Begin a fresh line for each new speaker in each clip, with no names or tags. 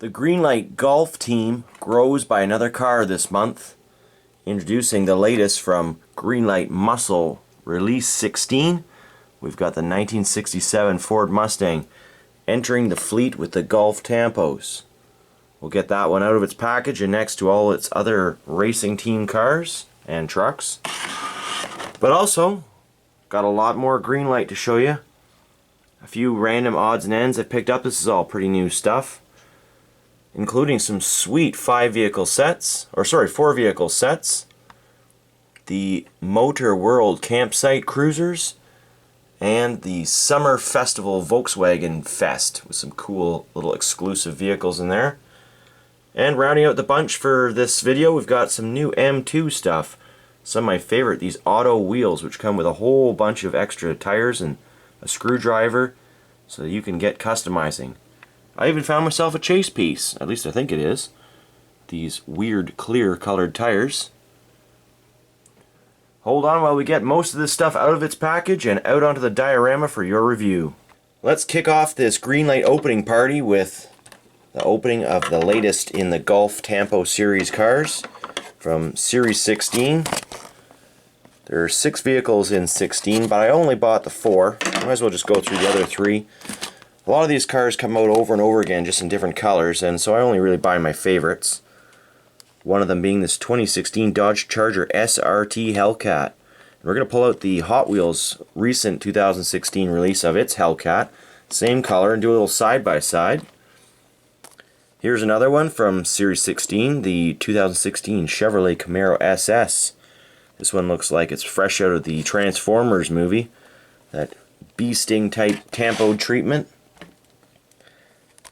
The Greenlight Golf team grows by another car this month, introducing the latest from Greenlight Muscle Release 16. We've got the 1967 Ford Mustang entering the fleet with the Golf Tampos. We'll get that one out of its package and next to all its other racing team cars and trucks. But also, got a lot more Greenlight to show you. A few random odds and ends I picked up. This is all pretty new stuff, including some sweet 4-vehicle sets, the Motor World Campsite Cruisers, and the Summer Festival Volkswagen Fest with some cool little exclusive vehicles in there. And rounding out the bunch for this video, we've got some new M2 stuff. Some of my favorite, these auto wheels, which come with a whole bunch of extra tires and a screwdriver so that you can get customizing. I even found myself a chase piece, at least I think it is. These weird clear colored tires. Hold on while we get most of this stuff out of its package and out onto the diorama for your review. Let's kick off this Greenlight opening party with the opening of the latest in the Golf Tampo series cars from Series 16. There are 6 vehicles in 16, but I only bought the 4. Might as well just go through the other 3. A lot of these cars come out over and over again, just in different colors, and so I only really buy my favorites. One of them being this 2016 Dodge Charger SRT Hellcat. And we're going to pull out the Hot Wheels recent 2016 release of its Hellcat, same color, and do a little side-by-side. Here's another one from Series 16, the 2016 Chevrolet Camaro SS. This one looks like it's fresh out of the Transformers movie, that bee sting type tampo treatment.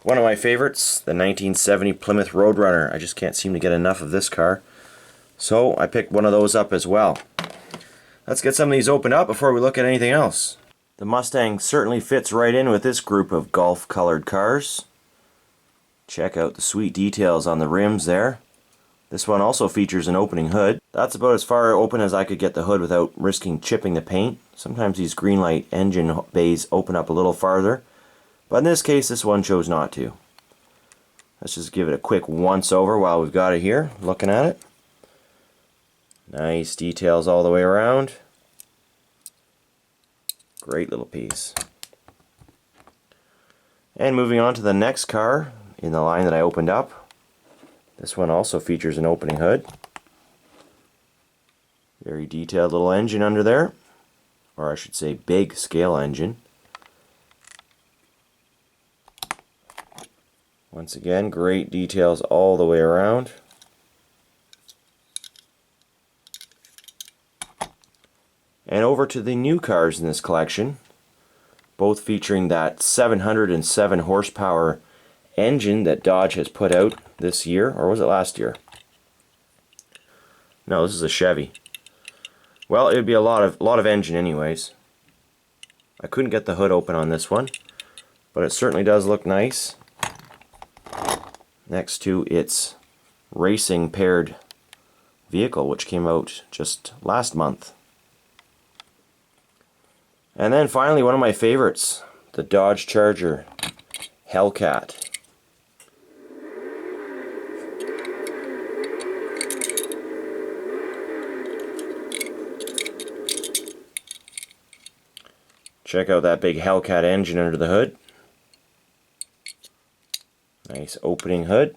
One of my favorites, the 1970 Plymouth Roadrunner. I just can't seem to get enough of this car, so I picked one of those up as well. Let's get some of these opened up before we look at anything else. The Mustang certainly fits right in with this group of golf colored cars. Check out the sweet details on the rims there. This one also features an opening hood. That's about as far open as I could get the hood without risking chipping the paint. Sometimes these Greenlight engine bays open up a little farther, but in this case this one chose not to. Let's just give it a quick once over while we've got it here, looking at it. Nice details all the way around. Great little piece. And moving on to the next car in the line that I opened up. This one also features an opening hood. Very detailed little engine under there, or I should say big scale engine. Once again, great details all the way around. And over to the new cars in this collection, both featuring that 707 horsepower engine that Dodge has put out this year, or was it last year? No, this is a Chevy. Well, it would be a lot of engine anyways. I couldn't get the hood open on this one, but it certainly does look nice next to its racing paired vehicle, which came out just last month. And then finally, one of my favorites, the Dodge Charger Hellcat. Check out that big Hellcat engine under the hood. Nice opening hood.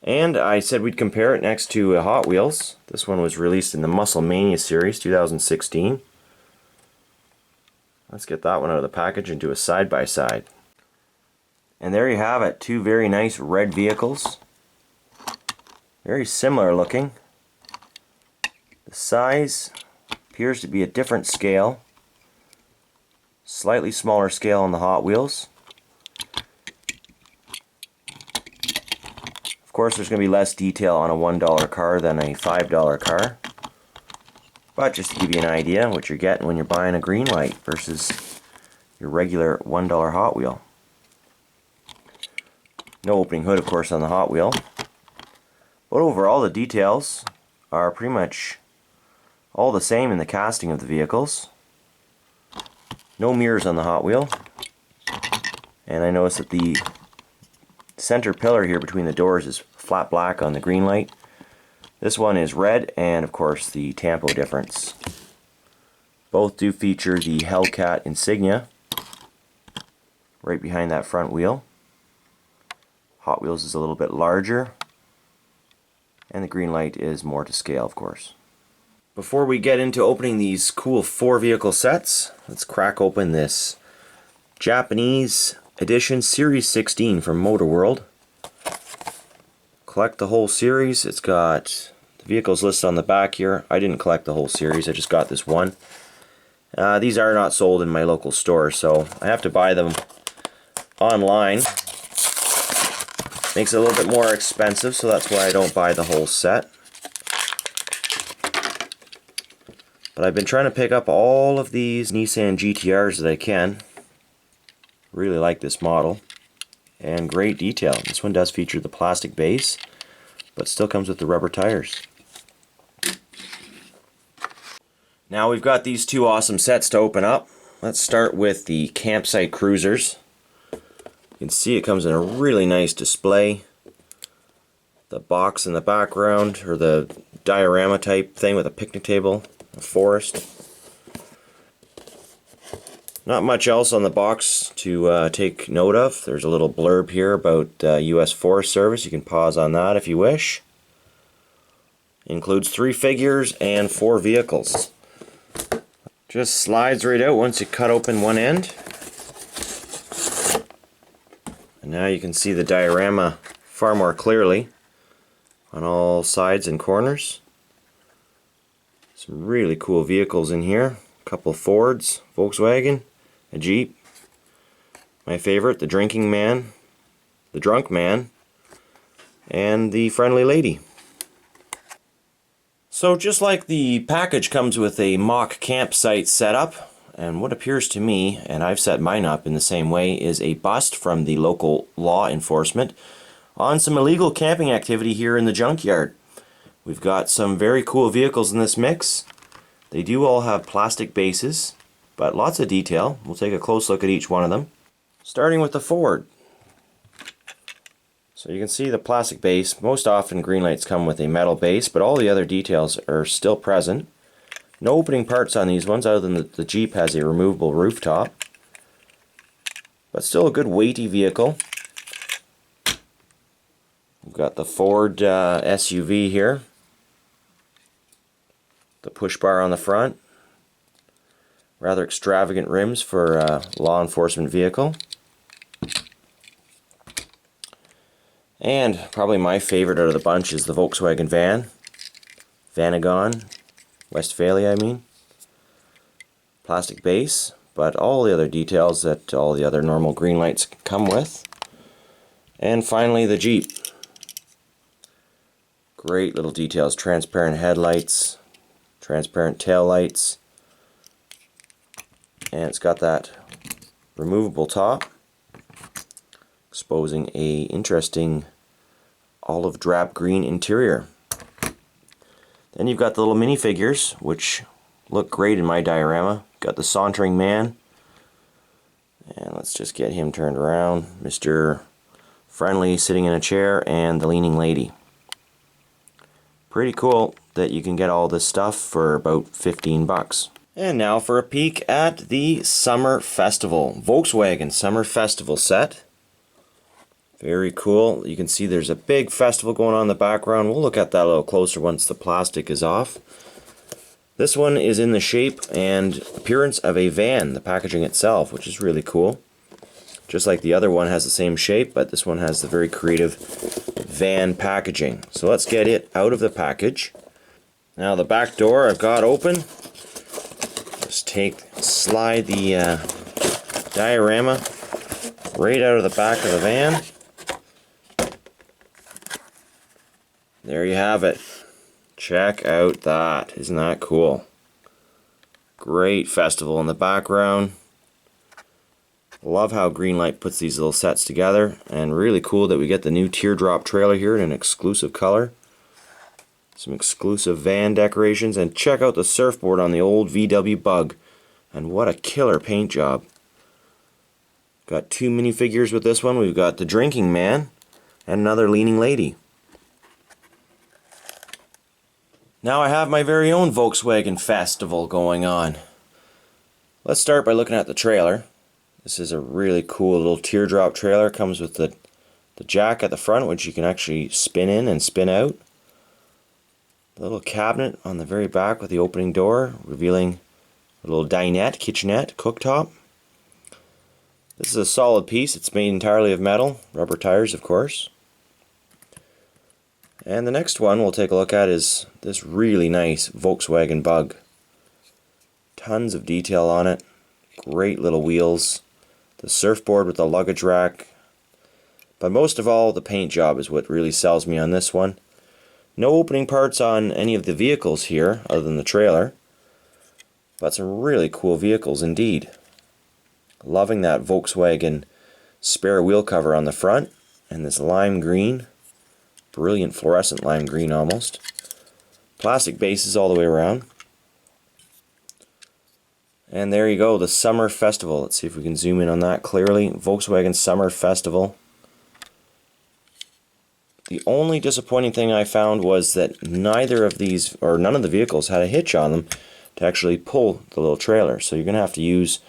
And I said we'd compare it next to Hot Wheels. This one was released in the Muscle Mania series, 2016. Let's get that one out of the package and do a side-by-side. And there you have it, 2 very nice red vehicles. Very similar looking. The size appears to be a different scale. Slightly smaller scale on the Hot Wheels. Of course, there's going to be less detail on a $1 car than a $5 car. But just to give you an idea what you're getting when you're buying a Greenlight versus your regular $1 Hot Wheel. No opening hood, of course, on the Hot Wheel. But overall, the details are pretty much all the same in the casting of the vehicles. No mirrors on the Hot Wheel. And I noticed that the center pillar here between the doors is flat black on the Greenlight. This one is red, and of course the tampo difference. Both do feature the Hellcat insignia right behind that front wheel. Hot Wheels is a little bit larger, and the Greenlight is more to scale, of course. Before we get into opening these cool 4-vehicle sets, let's crack open this Japanese edition Series 16 from Motor World. Collect the whole series. It's got the vehicles listed on the back here. I didn't collect the whole series, I just got this one. These are not sold in my local store, so I have to buy them online. Makes it a little bit more expensive, so that's why I don't buy the whole set. But I've been trying to pick up all of these Nissan GT-Rs that I can. Really like this model. And great detail. This one does feature the plastic base, but still comes with the rubber tires. Now we've got these two awesome sets to open up. Let's start with the Campsite Cruisers. You can see it comes in a really nice display. The box in the background, or the diorama type thing with a picnic table, a forest. Not much else on the box to take note of. There's a little blurb here about U.S. Forest Service. You can pause on that if you wish. Includes 3 figures and 4 vehicles. Just slides right out once you cut open one end. And now you can see the diorama far more clearly on all sides and corners. Some really cool vehicles in here. A couple Fords, Volkswagen, a Jeep. My favorite, the Drinking Man, the Drunk Man, and the Friendly Lady. So just like the package comes with a mock campsite setup, and what appears to me, and I've set mine up in the same way, is a bust from the local law enforcement on some illegal camping activity here in the junkyard. We've got some very cool vehicles in this mix. They do all have plastic bases, but lots of detail. We'll take a close look at each one of them. Starting with the Ford. So you can see the plastic base. Most often Greenlights come with a metal base, but all the other details are still present. No opening parts on these ones, other than the Jeep has a removable rooftop. But still a good weighty vehicle. We've got the Ford SUV here. The push bar on the front. Rather extravagant rims for a law enforcement vehicle. And probably my favorite out of the bunch is the Volkswagen van. Vanagon. Westphalia, I mean. Plastic base, but all the other details that all the other normal Greenlights come with. And finally the Jeep. Great little details. Transparent headlights, transparent tail lights, and it's got that removable top, exposing a interesting olive drab green interior. Then you've got the little minifigures, which look great in my diorama. Got the Sauntering Man, and let's just get him turned around. Mr. Friendly sitting in a chair, and the Leaning Lady. Pretty cool that you can get all this stuff for about 15 bucks. And now for a peek at the Summer Festival. Volkswagen Summer Festival set. Very cool. You can see there's a big festival going on in the background. We'll look at that a little closer once the plastic is off. This one is in the shape and appearance of a van, the packaging itself, which is really cool. Just like the other one has the same shape, but this one has the very creative van packaging. So let's get it out of the package. Now the back door I've got open. Just slide the diorama right out of the back of the van. There you have it. Check out that. Isn't that cool? Great festival in the background. Love how Greenlight puts these little sets together, and really cool that we get the new teardrop trailer here in an exclusive color. Some exclusive van decorations, and check out the surfboard on the old VW Bug. And what a killer paint job. Got 2 minifigures with this one. We've got the Drinking Man, and another leaning lady. Now I have my very own Volkswagen festival going on. Let's start by looking at the trailer. This is a really cool little teardrop trailer. Comes with the jack at the front, which you can actually spin in and spin out. The little cabinet on the very back with the opening door, revealing a little dinette, kitchenette, cooktop. This is a solid piece. It's made entirely of metal, rubber tires of course. And the next one we'll take a look at is this really nice Volkswagen Bug. Tons of detail on it, great little wheels, the surfboard with the luggage rack. But most of all, the paint job is what really sells me on this one. No opening parts on any of the vehicles here other than the trailer, but some really cool vehicles indeed. Loving that Volkswagen spare wheel cover on the front and this lime green, brilliant fluorescent lime green almost. Plastic bases all the way around. And there you go, the Summer Festival. Let's see if we can zoom in on that clearly. Volkswagen Summer Festival. The only disappointing thing I found was that neither of these, or none of the vehicles, had a hitch on them to actually pull the little trailer. So you're going to have to use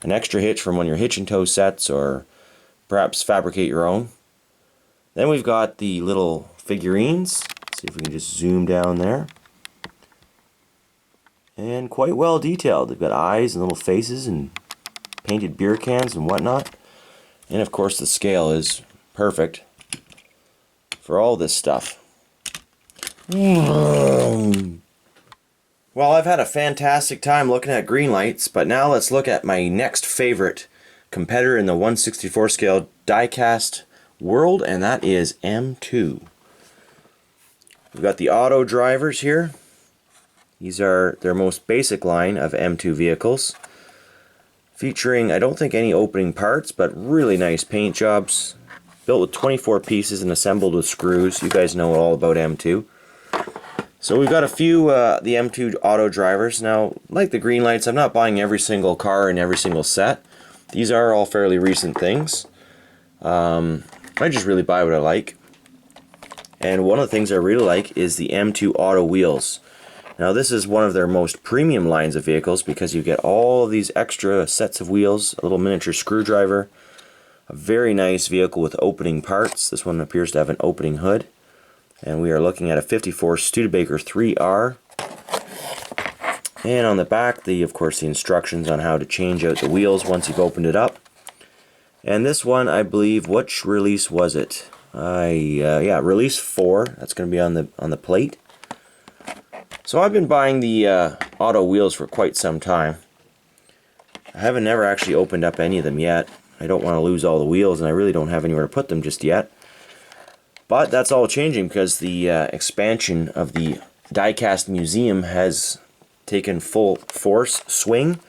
an extra hitch from one of your hitch and tow sets, or perhaps fabricate your own. Then we've got the little figurines. Let's see if we can just zoom down there. And quite well detailed. They've got eyes and little faces and painted beer cans and whatnot. And of course the scale is perfect for all this stuff. Well, I've had a fantastic time looking at Greenlights, but now let's look at my next favorite competitor in the 1/64 scale diecast world, and that is M2. We've got the auto drivers here. These are their most basic line of M2 vehicles, featuring, I don't think, any opening parts, but really nice paint jobs. Built with 24 pieces and assembled with screws. You guys know all about M2. So we've got a few the M2 auto drivers. Now, like the Greenlights, I'm not buying every single car in every single set. These are all fairly recent things. I just really buy what I like. And one of the things I really like is the M2 auto wheels. Now this is one of their most premium lines of vehicles because you get all of these extra sets of wheels, a little miniature screwdriver, a very nice vehicle with opening parts. This one appears to have an opening hood. And we are looking at a 54 Studebaker 3R. And on the back, of course, the instructions on how to change out the wheels once you've opened it up. And this one, I believe, which release was it? Yeah, release 4. That's going to be on the plate. So I've been buying the auto wheels for quite some time. I haven't never actually opened up any of them yet. I don't want to lose all the wheels, and I really don't have anywhere to put them just yet. But that's all changing because the expansion of the Diecast Museum has taken full force swing,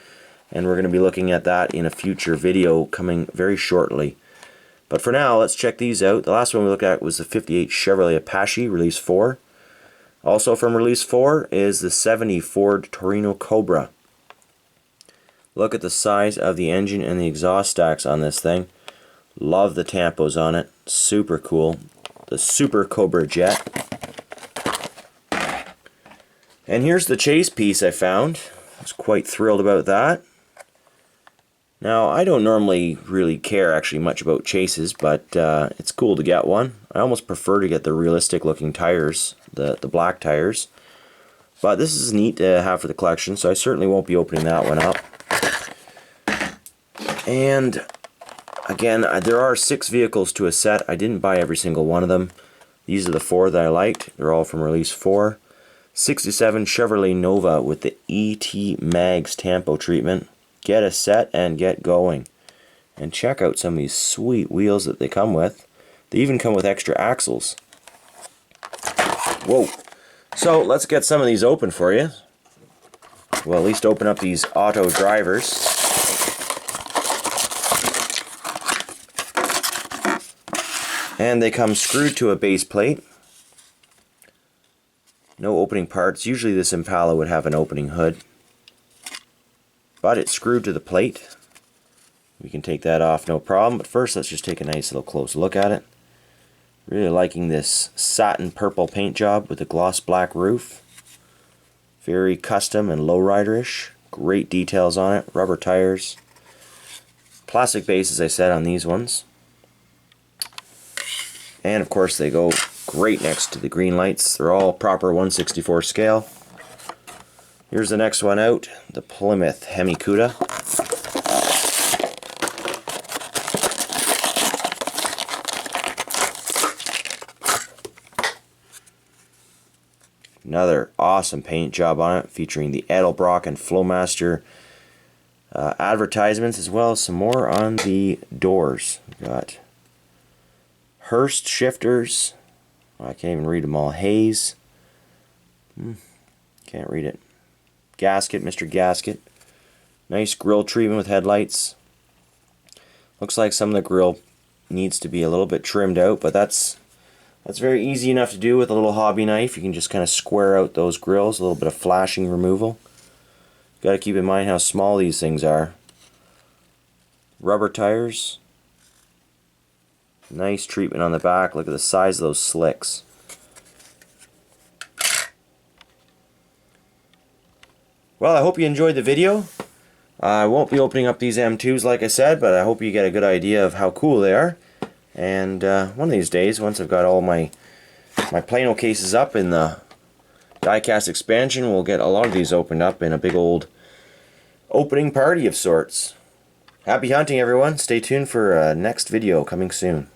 and we're going to be looking at that in a future video coming very shortly. But for now, let's check these out. The last one we looked at was the 58 Chevrolet Apache, Release 4. Also from Release 4 is the 70 Ford Torino Cobra. Look at the size of the engine and the exhaust stacks on this thing. Love the tampos on it. Super cool. The Super Cobra Jet. And here's the chase piece I found. I was quite thrilled about that. Now, I don't normally really care actually much about chases, but it's cool to get one. I almost prefer to get the realistic looking tires, the black tires. But this is neat to have for the collection, so I certainly won't be opening that one up. And again, there are 6 vehicles to a set. I didn't buy every single one of them. These are the 4 that I liked. They're all from Release 4. 67 Chevrolet Nova with the ET Mags Tampo treatment. Get a set and get going. And check out some of these sweet wheels that they come with. They even come with extra axles. Whoa. So let's get some of these open for you. Well, at least open up these auto drivers. And they come screwed to a base plate. No opening parts. Usually this Impala would have an opening hood, but it's screwed to the plate. We can take that off no problem, but first let's just take a nice little close look at it. Really liking this satin purple paint job with a gloss black roof. Very custom and lowrider-ish. Great details on it. Rubber tires. Plastic base, as I said, on these ones. And of course they go great next to the Greenlights. They're all proper 1/64 scale. Here's the next one out, the Plymouth Hemi-Cuda. Another awesome paint job on it, featuring the Edelbrock and Flowmaster advertisements, as well as some more on the doors. We've got Hurst shifters. I can't even read them all. Hayes. Can't read it. Gasket, Mr. Gasket. Nice grill treatment with headlights. Looks like some of the grill needs to be a little bit trimmed out, but that's very easy enough to do with a little hobby knife. You can just kind of square out those grills, a little bit of flashing removal. Got to keep in mind how small these things are. Rubber tires. Nice treatment on the back. Look at the size of those slicks. Well, I hope you enjoyed the video. I won't be opening up these M2s like I said, but I hope you get a good idea of how cool they are. And one of these days, once I've got all my Plano cases up in the die-cast expansion, we'll get a lot of these opened up in a big old opening party of sorts. Happy hunting, everyone. Stay tuned for a next video coming soon.